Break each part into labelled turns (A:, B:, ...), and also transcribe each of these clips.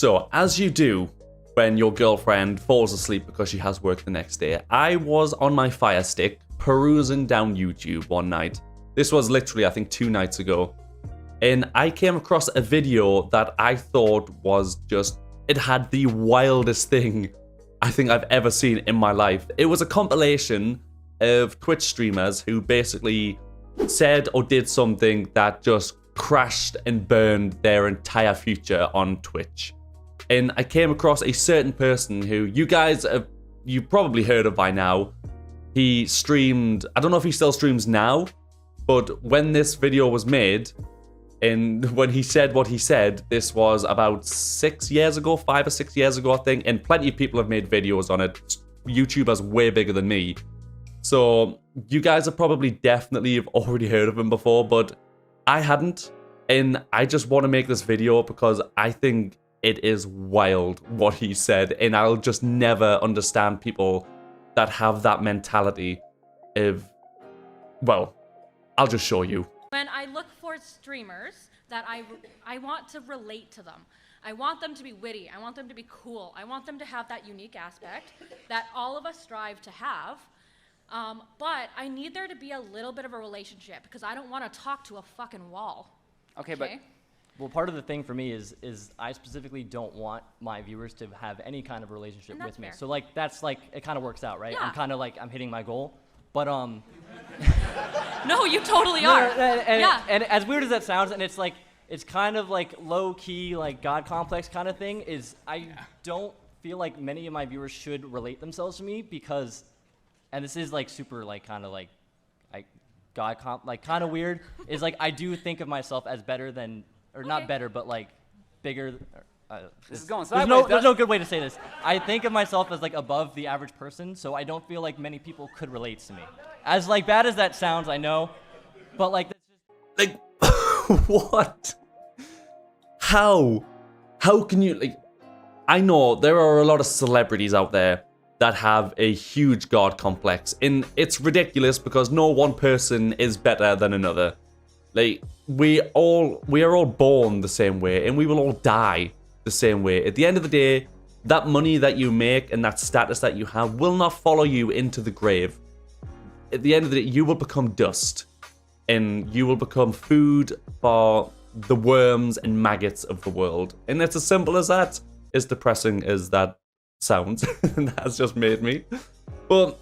A: So, as you do when your girlfriend falls asleep because she has work the next day, I was on my Fire Stick perusing down YouTube one night. This was literally, I think, 2 nights ago. And I came across a video that I thought was just, it had the wildest thing I think I've ever seen in my life. It was a compilation of Twitch streamers who basically said or did something that just crashed and burned their entire future on Twitch. And I came across a certain person who you've probably heard of by now. He streamed, I don't know if he still streams now, but when this video was made, and when he said what he said, this was about 6 years ago, 5 or 6 years ago, I think, and plenty of people have made videos on it. YouTuber's way bigger than me. So you guys have probably definitely have already heard of him before, but I hadn't. And I just want to make this video because I think it is wild what he said, and I'll just never understand people that have that mentality of, well, I'll just show you.
B: When I look for streamers that I want to relate to them. I want them to be witty. I want them to be cool. I want them to have that unique aspect that all of us strive to have. But I need there to be a little bit of a relationship because I don't want to talk to a fucking wall.
C: Okay, but well, part of the thing for me is I specifically don't want my viewers to have any kind of relationship with me. Fair. So like that's like it kind of works out, right? Yeah. I'm kind of like I'm hitting my goal, but
B: No, you totally are.
C: And as weird as that sounds, and it's like it's kind of like low key like God complex kind of thing. Is I don't feel like many of my viewers should relate themselves to me because, and this is like super like kind of like God like kind of weird. Is like I do think of myself as better than. Or not better, but like bigger.
D: This is going sideways.
C: There's no good way to say this. I think of myself as like above the average person, so I don't feel like many people could relate to me. As like bad as that sounds, I know, but like that's just
A: like what? How can you like? I know there are a lot of celebrities out there that have a huge God complex, and it's ridiculous because no one person is better than another. Like we are all born the same way, and we will all die the same way. At the end of the day, that money that you make and that status that you have will not follow you into the grave. At the end of the day, you will become dust, and you will become food for the worms and maggots of the world. And it's as simple as that. As depressing as that sounds, that's just made me. But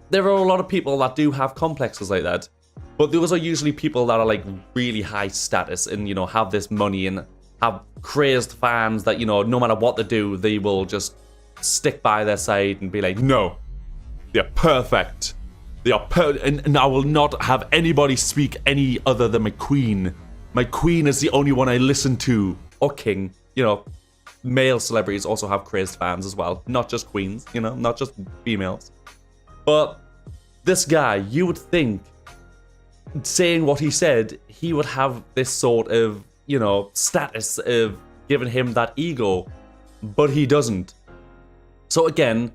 A: there are a lot of people that do have complexes like that. But those are usually people that are like really high status and, you know, have this money and have crazed fans that, you know, no matter what they do, they will just stick by their side and be like, no, they're perfect. They are and I will not have anybody speak any other than my queen. My queen is the only one I listen to. Or king. You know, male celebrities also have crazed fans as well. Not just queens, you know, not just females. But this guy, you would think, saying what he said, he would have this sort of, you know, status of giving him that ego, but he doesn't. So again,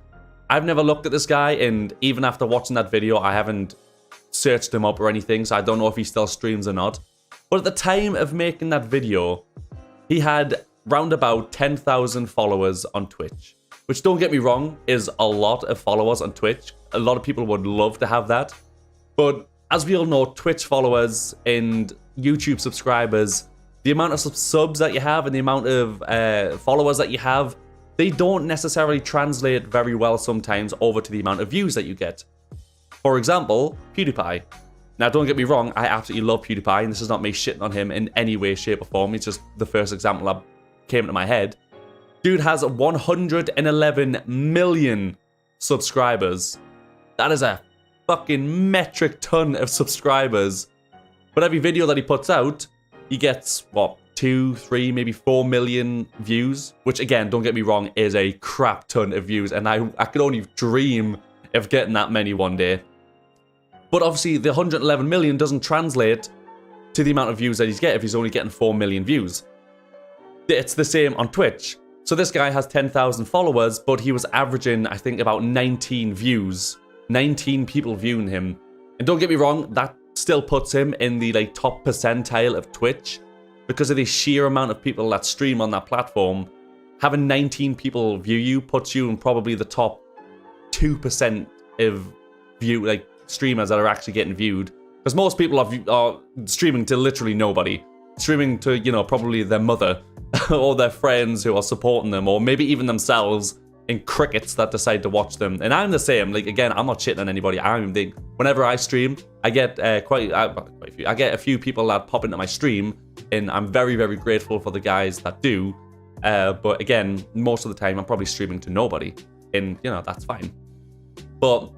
A: I've never looked at this guy, and even after watching that video, I haven't searched him up or anything, so I don't know if he still streams or not. But at the time of making that video, he had round about 10,000 followers on Twitch, which, don't get me wrong, is a lot of followers on Twitch. A lot of people would love to have that, but as we all know, Twitch followers and YouTube subscribers, the amount of subs that you have and the amount of followers that you have, they don't necessarily translate very well sometimes over to the amount of views that you get. For example, PewDiePie. Now, don't get me wrong, I absolutely love PewDiePie, and this is not me shitting on him in any way, shape, or form. It's just the first example that came into my head. Dude has 111 million subscribers. That is a fucking metric ton of subscribers. But every video that he puts out, he gets, what, 2, 3, maybe 4 million views, which again, don't get me wrong, is a crap ton of views, and I could only dream of getting that many one day. But obviously, the 111 million doesn't translate to the amount of views that he's getting if he's only getting 4 million views. It's the same on Twitch. So this guy has 10,000 followers, but he was averaging, I think, about 19 views. 19 people viewing him. And don't get me wrong, that still puts him in the like top percentile of Twitch. because of the sheer amount of people that stream on that platform. Having 19 people view you puts you in probably the top 2% of streamers that are actually getting viewed. Because most people are streaming to literally nobody. Streaming to, probably their mother or their friends who are supporting them, or maybe even themselves in crickets that decide to watch them. And I'm the same. Again, I'm not shitting on anybody. Whenever I stream, I get quite a few. I get a few people that pop into my stream, and I'm very, very grateful for the guys that do. But again, most of the time, I'm probably streaming to nobody, and that's fine. But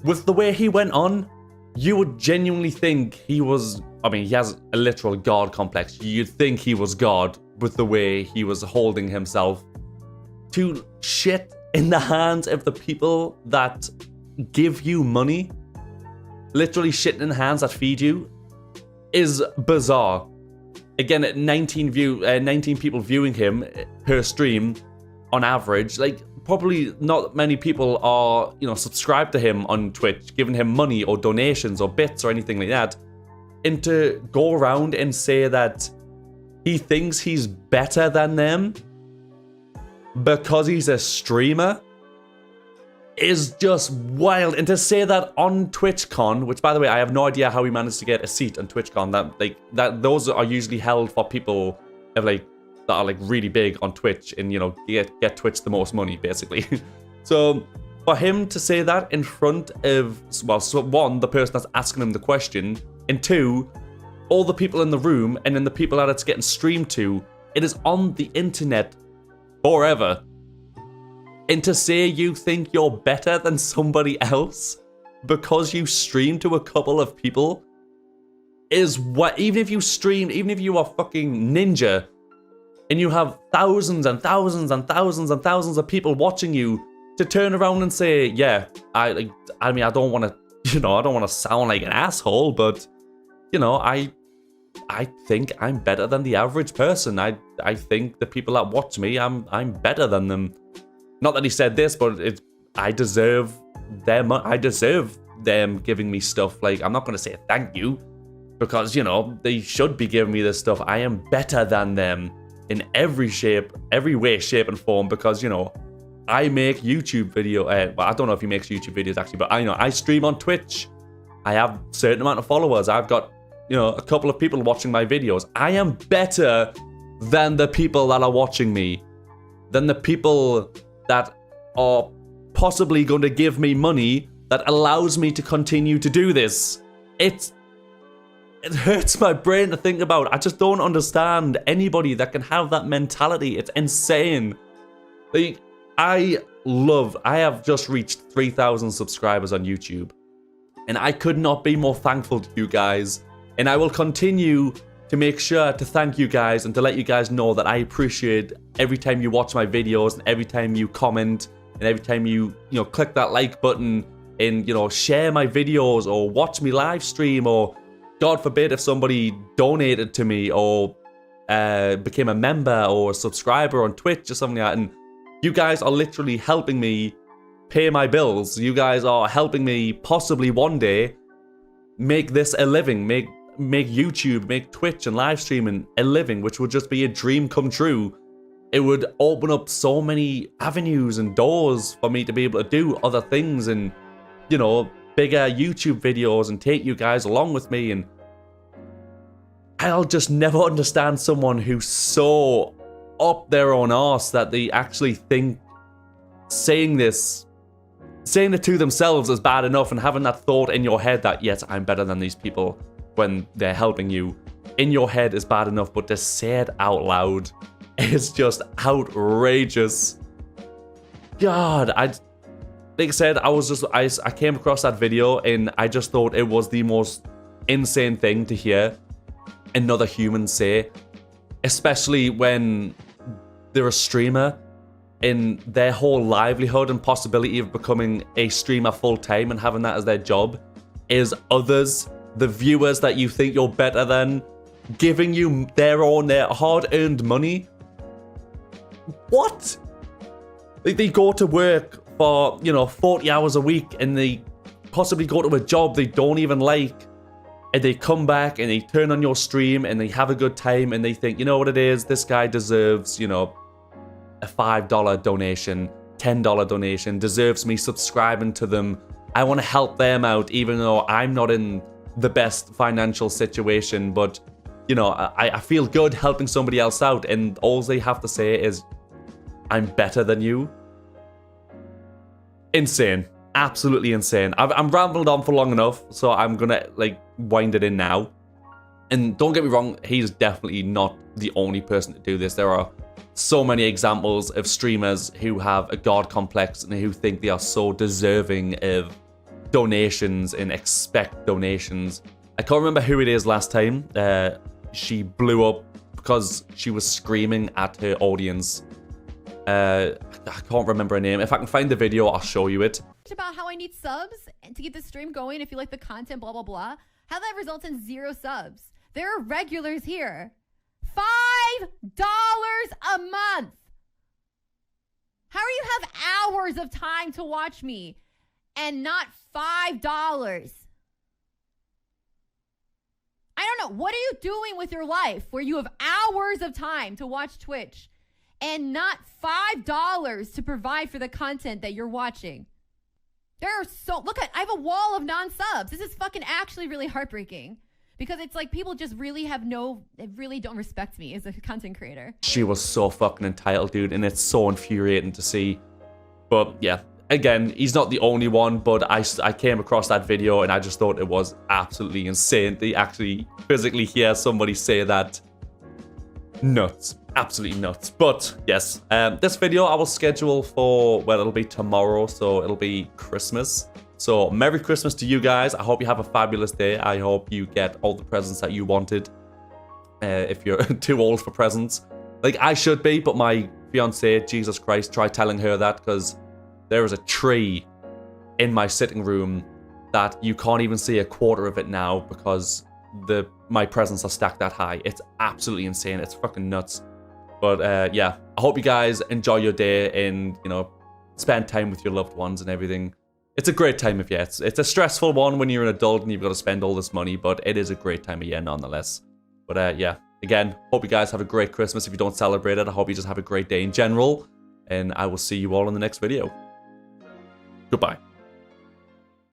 A: with the way he went on, you would genuinely think he was. I mean, he has a literal God complex. You'd think he was God with the way he was holding himself. To shit in the hands of the people that give you money, literally shit in the hands that feed you, is bizarre. Again, at 19 people viewing him per stream on average, probably not many people are, subscribed to him on Twitch, giving him money or donations or bits or anything like that. And to go around and say that he thinks he's better than them because he's a streamer is just wild. And to say that on TwitchCon, which by the way, I have no idea how he managed to get a seat on TwitchCon, that those are usually held for people that are really big on Twitch and get Twitch the most money basically. So for him to say that in front of, one, the person that's asking him the question, and two, all the people in the room, and then the people that it's getting streamed to, it is on the internet forever. And to say you think you're better than somebody else because you stream to a couple of people is what, even if you are fucking Ninja and you have thousands and thousands and thousands and thousands of people watching you, to turn around and say, yeah, I don't want to sound like an asshole, but I think I'm better than the average person. I think the people that watch me, I'm better than them. Not that he said this, but I deserve them. I deserve them giving me stuff. I'm not going to say thank you because they should be giving me this stuff. I am better than them in every way, shape, and form because I make YouTube video. Well, I don't know if he makes YouTube videos actually, but I stream on Twitch. I have a certain amount of followers. I've got a couple of people watching my videos. I am better than the people that are watching me, than the people that are possibly going to give me money that allows me to continue to do this. It hurts my brain to think about. I just don't understand anybody that can have that mentality. It's insane. I have just reached 3,000 subscribers on YouTube, and I could not be more thankful to you guys. And I will continue to make sure to thank you guys and to let you guys know that I appreciate every time you watch my videos and every time you comment and every time you click that like button and share my videos or watch me live stream, or God forbid if somebody donated to me or became a member or a subscriber on Twitch or something like that. And you guys are literally helping me pay my bills. You guys are helping me possibly one day make this a living, make YouTube, make Twitch and live streaming a living, which would just be a dream come true. It would open up so many avenues and doors for me to be able to do other things and, bigger YouTube videos and take you guys along with me. And I'll just never understand someone who's so up their own arse that they actually think saying it to themselves is bad enough, and having that thought in your head that, yes, I'm better than these people when they're helping you, in your head is bad enough, but to say it out loud is just outrageous. God, like I said, I came across that video and I just thought it was the most insane thing to hear another human say, especially when they're a streamer and their whole livelihood and possibility of becoming a streamer full-time and having that as their job is others, the viewers that you think you're better than, giving you their hard-earned money. What? They go to work for, 40 hours a week and they possibly go to a job they don't even like, and they come back and they turn on your stream and they have a good time and they think, you know what it is, this guy deserves, you know, a $5 donation, $10 donation, deserves me subscribing to them. I want to help them out even though I'm not in the best financial situation, but you know, I feel good helping somebody else out, and all they have to say is, I'm better than you. Insane. Absolutely insane. I'm rambled on for long enough, so I'm gonna, like, wind it in now. And don't get me wrong, he's definitely not the only person to do this. There are so many examples of streamers who have a god complex and who think they are so deserving of donations and expect donations. I can't remember who it is last time. She blew up because she was screaming at her audience. I can't remember her name. If I can find the video, I'll show you it.
E: About how I need subs to keep the stream going if you like the content, blah, blah, blah. How that results in 0 subs. There are regulars here. $5 a month. How do you have hours of time to watch me and not $5? I don't know. What are you doing with your life where you have hours of time to watch Twitch and not $5 to provide for the content that you're watching? There are look at, I have a wall of non-subs. This is fucking actually really heartbreaking because it's like people just really they really don't respect me as a content creator.
A: She was so fucking entitled, dude, and it's so infuriating to see. But yeah, again, he's not the only one, but I came across that video and I just thought it was absolutely insane to actually physically hear somebody say that. Nuts. Absolutely nuts. But yes, this video I will schedule for, well, it'll be tomorrow, so it'll be Christmas. So Merry Christmas to you guys. I hope you have a fabulous day. I hope you get all the presents that you wanted. If you're too old for presents. Like I should be, but my fiance, Jesus Christ, try telling her that, because there is a tree in my sitting room that you can't even see a quarter of it now because my presents are stacked that high. It's absolutely insane. It's fucking nuts. But yeah, I hope you guys enjoy your day and, you know, spend time with your loved ones and everything. It's a great time of year. It's a stressful one when you're an adult and you've got to spend all this money, but it is a great time of year nonetheless. But yeah, again, hope you guys have a great Christmas. If you don't celebrate it, I hope you just have a great day in general. And I will see you all in the next video. Goodbye.